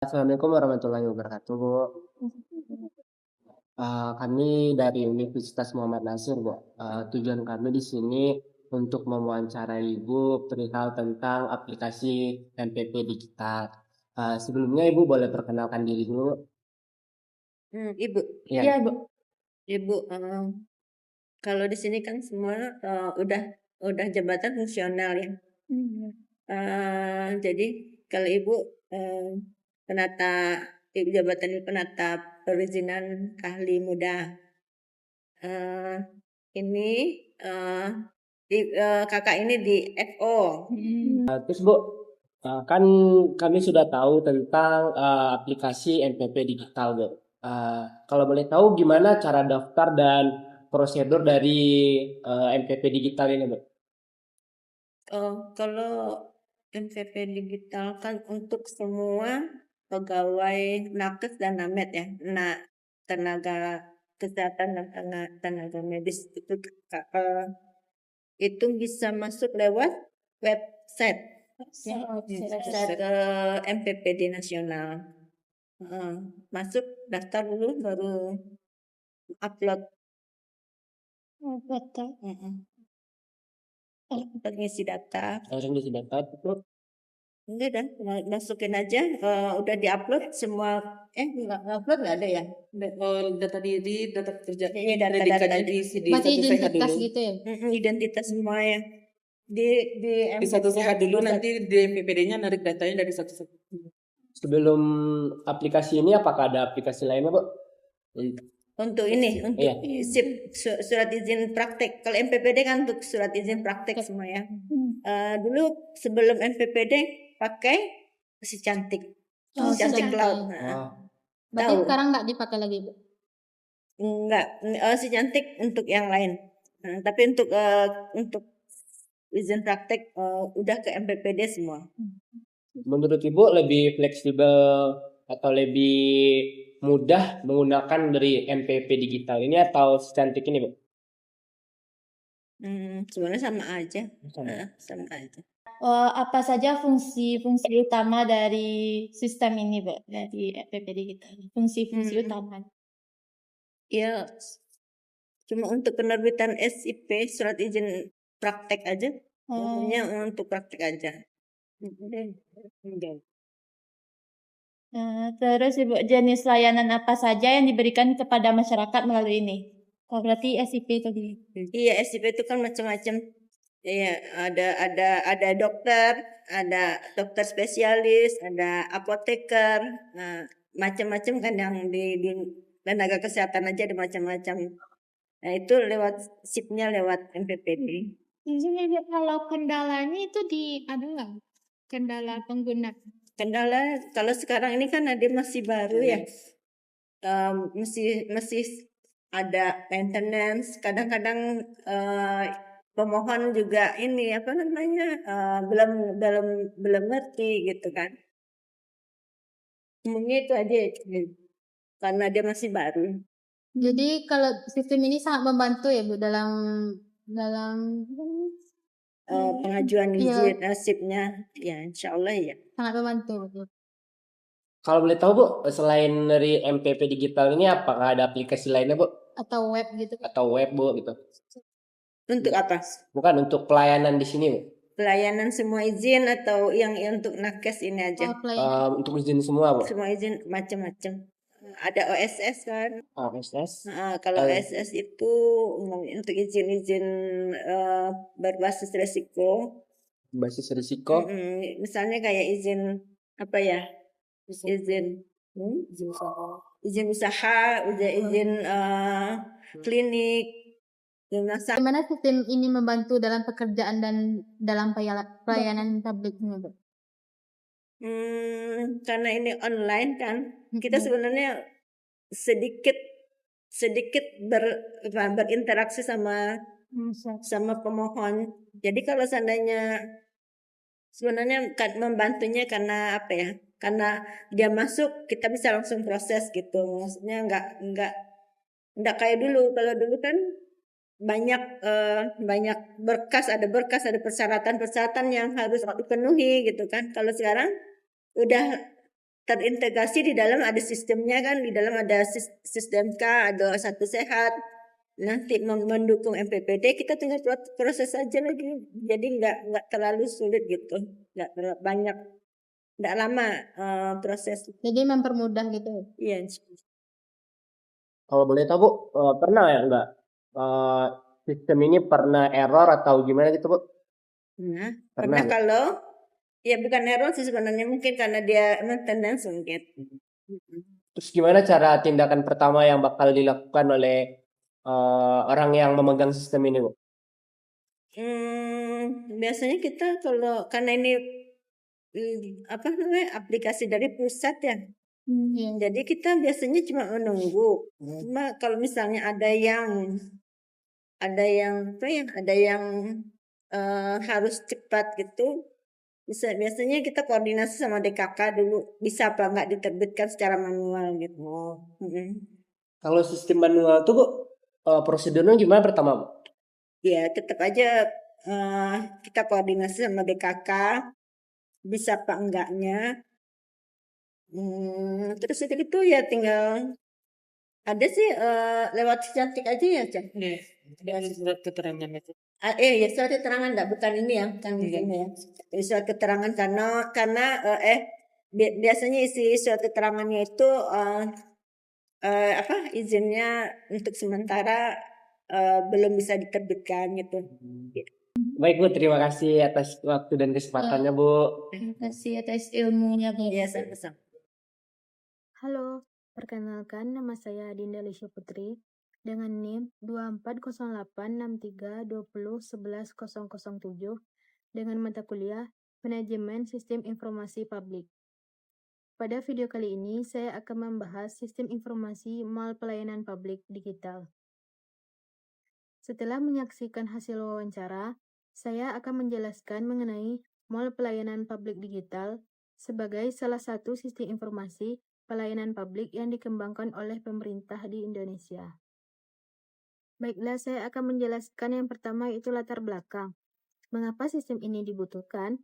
Assalamualaikum warahmatullahi wabarakatuh, Bu. Kami dari Universitas Muhammad Nasir, Bu. Tujuan kami di sini untuk mewawancarai Ibu perihal tentang aplikasi MPP digital. Sebelumnya Ibu boleh perkenalkan diri dulu. Ibu, Iya. iya Bu, Ibu. Kalau di sini kan semua udah jabatan fungsional ya. Jadi kalau Ibu penata jabatan ini penata perizinan ahli muda. Ini kakak ini di FO. Terus Bu, kan kami sudah tahu tentang aplikasi MPP digital, Bu. Kalau boleh tahu gimana cara daftar dan prosedur dari MPP digital ini, Bu? Kalau MPP digital kan untuk semua pegawai nakes dan namet ya. Nah, tenaga kesehatan dan tenaga medis itu bisa masuk lewat website MPPD nasional. Masuk daftar dulu baru upload. Ngisi data. Langsung diisi data, Bu. Enggak dah, masukin aja. Udah diupload semua. Nggak upload nggak ada ya? Data diri, data kerja, Iya, pendidikannya data. diisi di Berarti satu sehat identitas dulu. gitu ya? Identitas semua ya. Di Di satu sehat dulu, nanti di MPPD-nya narik datanya dari satu sehat. Sebelum aplikasi ini, apakah ada aplikasi lainnya, Bu? Untuk ini, untuk Iya. surat izin praktek. Kalau MPPD kan untuk surat izin praktek semua ya. Dulu sebelum MPPD pakai si cantik. Oh, Si cantik Si cloud. Cantik. Tahu? Berarti sekarang nggak dipakai lagi, Bu? Enggak, si cantik untuk yang lain. Tapi untuk izin praktek udah ke MPPD semua. Menurut Ibu lebih fleksibel atau lebih mudah menggunakan dari MPP digital ini atau secantik ini, Bu? Sebenarnya sama aja. Sama. Sama aja. Apa saja fungsi-fungsi utama dari sistem ini, Bu? Dari MPP digital. Fungsi-fungsi utama. Ya, cuma untuk penerbitan SIP, surat izin praktek aja. Umumnya untuk praktek aja. Terus Ibu, jenis layanan apa saja yang diberikan kepada masyarakat melalui ini? Oh, berarti SIP tadi. Iya, SIP itu kan macam-macam. Iya, ada dokter, ada dokter spesialis, ada apoteker, macam-macam kan yang di tenaga kesehatan aja ada macam-macam. Nah, itu lewat SIP-nya lewat MPPD. Jadi kalau kendalanya itu ada nggak? Kendala pengguna? Kendala kalau sekarang ini kan dia masih baru ya. Masih ada maintenance, kadang-kadang pemohon juga ini apa namanya belum ngerti gitu kan. Umumnya itu aja karena dia masih baru. Jadi kalau sistem ini sangat membantu ya Bu dalam Pengajuan izin nasibnya ya insya Allah ya. sangat membantu. Kalau boleh tahu, Bu, selain dari MPP digital ini apakah ada aplikasi lainnya, Bu? Atau web gitu. Atau web, Bu, gitu? Untuk apa? Bukan untuk pelayanan di sini, Bu. Pelayanan semua izin atau yang untuk nakes ini aja? Untuk izin semua, Bu. Semua izin macam-macam. Ada OSS kan? OSS. Kalau OSS itu untuk izin-izin berbasis resiko. Basis risiko. Misalnya kayak izin apa ya? Izin usaha, izin klinik. Bagaimana sistem ini membantu dalam pekerjaan dan dalam pelayanan publiknya, Bu? Karena ini online kan, kita sebenarnya sedikit berinteraksi sama pemohon. Jadi kalau seandainya sebenarnya membantunya karena apa ya? Karena dia masuk kita bisa langsung proses gitu. Maksudnya enggak kayak dulu. Kalau dulu kan banyak berkas, ada persyaratan yang harus dipenuhi gitu kan. Kalau sekarang udah terintegrasi di dalam ada sistemnya kan, di dalam ada sistem K, ada satu sehat. Nanti mendukung MPPD kita tinggal proses aja lagi. Jadi nggak terlalu sulit gitu, nggak terlalu banyak, nggak lama proses. Jadi mempermudah gitu. Iya. Kalau boleh tahu Bu, pernah ya nggak sistem ini pernah error atau gimana gitu Bu? Nah, Pernah pernah nggak? kalau ya bukan error sih sebenarnya, mungkin karena dia maintenance mungkin. Terus gimana cara tindakan pertama yang bakal dilakukan oleh orang yang memegang sistem ini Bu? Biasanya kita kalau karena ini apa namanya aplikasi dari pusat ya. Jadi kita biasanya cuma menunggu. Cuma kalau misalnya ada yang harus cepat gitu, biasanya kita koordinasi sama DKK dulu, bisa apa nggak diterbitkan secara manual gitu. Kalau sistem manual tuh Bu, prosedurnya gimana pertama Bu? Ya tetap aja kita koordinasi sama DKK, bisa apa enggaknya. Terus itu ya tinggal ada sih lewat cantik aja ya Cak. Ada surat keterangan itu. Ya surat keterangan enggak, bukan ini ya, bukan ini ya. Surat keterangan karena biasanya isi surat keterangannya itu izinnya untuk sementara belum bisa diterbitkan gitu. Baik Bu, terima kasih atas waktu dan kesempatannya Bu. Terima kasih atas ilmunya Bu. Iya, sama-sama. Halo, perkenalkan nama saya Dinda Lisha Putri dengan NIM 24086320111007 dengan mata kuliah Manajemen Sistem Informasi Publik. Pada video kali ini, saya akan membahas sistem informasi Mall Pelayanan Publik Digital. Setelah menyaksikan hasil wawancara, saya akan menjelaskan mengenai Mall Pelayanan Publik Digital sebagai salah satu sistem informasi pelayanan publik yang dikembangkan oleh pemerintah di Indonesia. Baiklah, saya akan menjelaskan yang pertama yaitu latar belakang. Mengapa sistem ini dibutuhkan?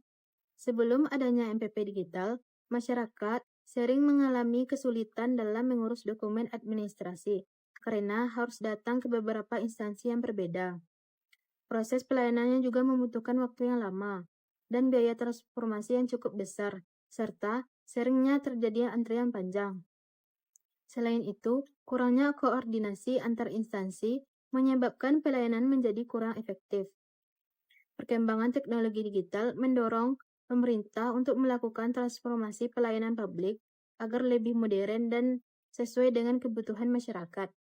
Sebelum adanya MPP digital, masyarakat sering mengalami kesulitan dalam mengurus dokumen administrasi karena harus datang ke beberapa instansi yang berbeda. Proses pelayanannya juga membutuhkan waktu yang lama dan biaya transformasi yang cukup besar, serta seringnya terjadi antrian panjang. Selain itu, kurangnya koordinasi antar instansi menyebabkan pelayanan menjadi kurang efektif. Perkembangan teknologi digital mendorong pemerintah untuk melakukan transformasi pelayanan publik agar lebih modern dan sesuai dengan kebutuhan masyarakat.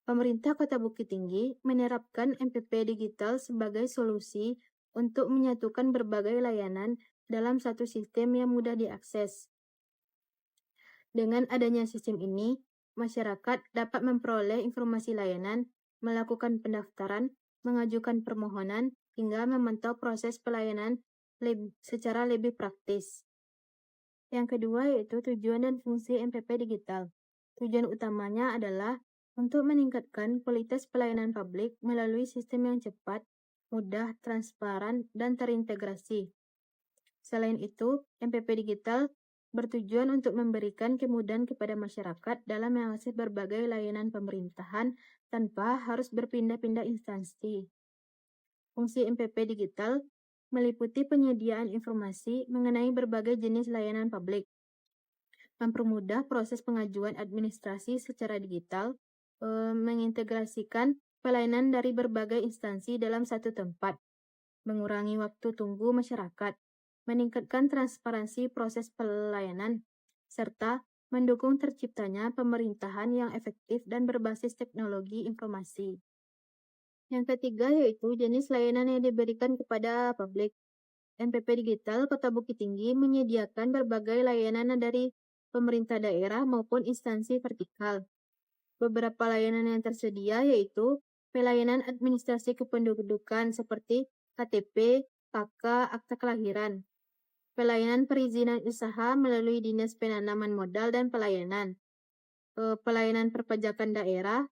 Pemerintah Kota Bukit Tinggi menerapkan MPP digital sebagai solusi untuk menyatukan berbagai layanan dalam satu sistem yang mudah diakses. Dengan adanya sistem ini, masyarakat dapat memperoleh informasi layanan, melakukan pendaftaran, mengajukan permohonan, hingga memantau proses pelayanan secara lebih praktis. Yang kedua yaitu tujuan dan fungsi MPP digital. Tujuan utamanya adalah untuk meningkatkan kualitas pelayanan publik melalui sistem yang cepat, mudah, transparan, dan terintegrasi. Selain itu, MPP digital bertujuan untuk memberikan kemudahan kepada masyarakat dalam mengakses berbagai layanan pemerintahan tanpa harus berpindah-pindah instansi. Fungsi MPP digital meliputi penyediaan informasi mengenai berbagai jenis layanan publik, mempermudah proses pengajuan administrasi secara digital, mengintegrasikan pelayanan dari berbagai instansi dalam satu tempat, mengurangi waktu tunggu masyarakat, meningkatkan transparansi proses pelayanan, serta mendukung terciptanya pemerintahan yang efektif dan berbasis teknologi informasi. Yang ketiga yaitu jenis layanan yang diberikan kepada publik. MPP Digital Kota Bukit Tinggi menyediakan berbagai layanan dari pemerintah daerah maupun instansi vertikal. Beberapa layanan yang tersedia yaitu pelayanan administrasi kependudukan seperti KTP, KK, akta kelahiran, pelayanan perizinan usaha melalui Dinas Penanaman Modal dan Pelayanan, pelayanan perpajakan daerah,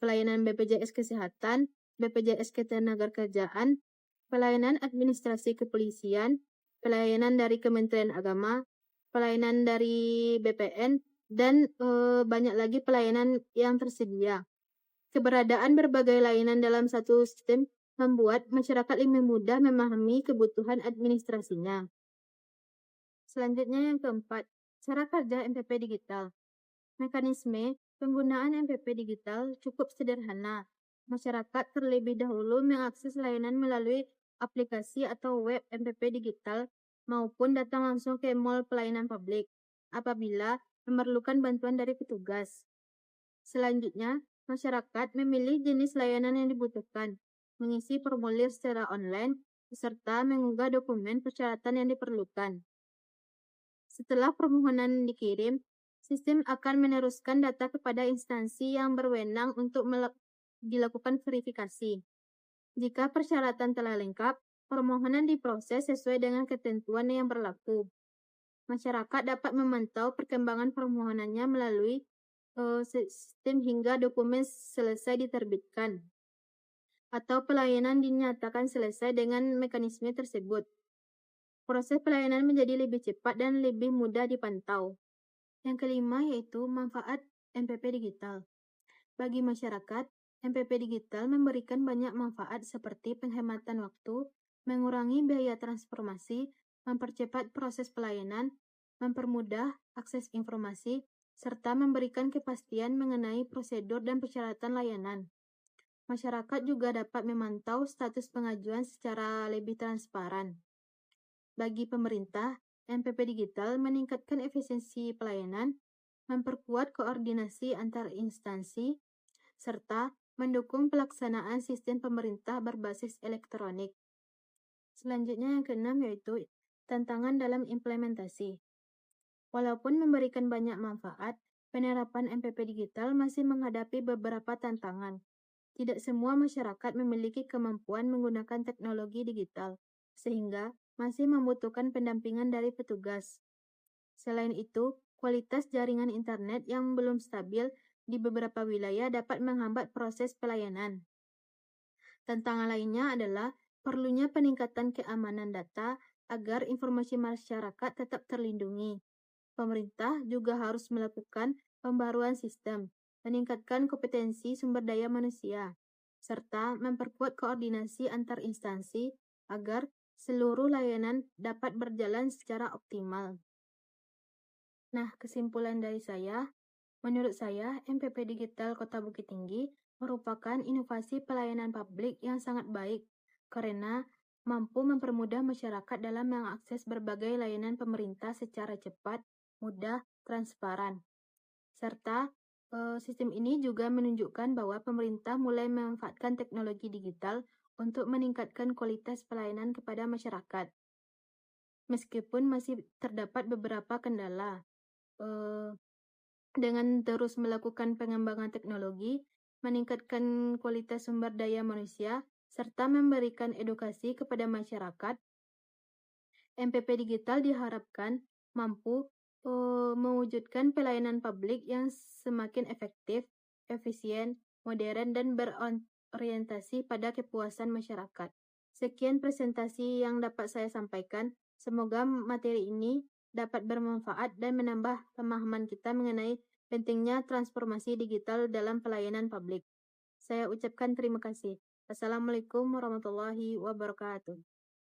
pelayanan BPJS Kesehatan, BPJS Ketenagakerjaan, pelayanan administrasi kepolisian, pelayanan dari Kementerian Agama, pelayanan dari BPN, dan banyak lagi pelayanan yang tersedia. Keberadaan berbagai layanan dalam satu sistem membuat masyarakat lebih mudah memahami kebutuhan administrasinya. Selanjutnya yang keempat, cara kerja MPP digital. Mekanisme penggunaan MPP digital cukup sederhana. Masyarakat terlebih dahulu mengakses layanan melalui aplikasi atau web MPP digital maupun datang langsung ke mall pelayanan publik apabila memerlukan bantuan dari petugas. Selanjutnya, masyarakat memilih jenis layanan yang dibutuhkan, mengisi formulir secara online, serta mengunggah dokumen persyaratan yang diperlukan. Setelah permohonan dikirim, sistem akan meneruskan data kepada instansi yang berwenang untuk dilakukan verifikasi. Jika persyaratan telah lengkap, permohonan diproses sesuai dengan ketentuan yang berlaku. Masyarakat dapat memantau perkembangan permohonannya melalui sistem hingga dokumen selesai diterbitkan, atau pelayanan dinyatakan selesai dengan mekanisme tersebut. Proses pelayanan menjadi lebih cepat dan lebih mudah dipantau. Yang kelima yaitu manfaat MPP digital. Bagi masyarakat, MPP digital memberikan banyak manfaat seperti penghematan waktu, mengurangi biaya transformasi, mempercepat proses pelayanan, mempermudah akses informasi, serta memberikan kepastian mengenai prosedur dan persyaratan layanan. Masyarakat juga dapat memantau status pengajuan secara lebih transparan. Bagi pemerintah, MPP digital meningkatkan efisiensi pelayanan, memperkuat koordinasi antar instansi, serta mendukung pelaksanaan sistem pemerintah berbasis elektronik. Selanjutnya yang keenam yaitu tantangan dalam implementasi. Walaupun memberikan banyak manfaat, penerapan MPP digital masih menghadapi beberapa tantangan. Tidak semua masyarakat memiliki kemampuan menggunakan teknologi digital, sehingga masih membutuhkan pendampingan dari petugas. Selain itu, kualitas jaringan internet yang belum stabil di beberapa wilayah dapat menghambat proses pelayanan. Tantangan lainnya adalah perlunya peningkatan keamanan data agar informasi masyarakat tetap terlindungi. Pemerintah juga harus melakukan pembaruan sistem, meningkatkan kompetensi sumber daya manusia, serta memperkuat koordinasi antar instansi agar seluruh layanan dapat berjalan secara optimal. Nah, kesimpulan dari saya, menurut saya MPP Digital Kota Bukit Tinggi merupakan inovasi pelayanan publik yang sangat baik karena mampu mempermudah masyarakat dalam mengakses berbagai layanan pemerintah secara cepat, mudah, transparan. Serta sistem ini juga menunjukkan bahwa pemerintah mulai memanfaatkan teknologi digital untuk meningkatkan kualitas pelayanan kepada masyarakat. Meskipun masih terdapat beberapa kendala, dengan terus melakukan pengembangan teknologi, meningkatkan kualitas sumber daya manusia, serta memberikan edukasi kepada masyarakat, MPP digital diharapkan mampu mewujudkan pelayanan publik yang semakin efektif, efisien, modern, dan berorientasi pada kepuasan masyarakat. Sekian presentasi yang dapat saya sampaikan. Semoga materi ini dapat bermanfaat dan menambah pemahaman kita mengenai pentingnya transformasi digital dalam pelayanan publik. Saya ucapkan terima kasih. Assalamualaikum warahmatullahi wabarakatuh.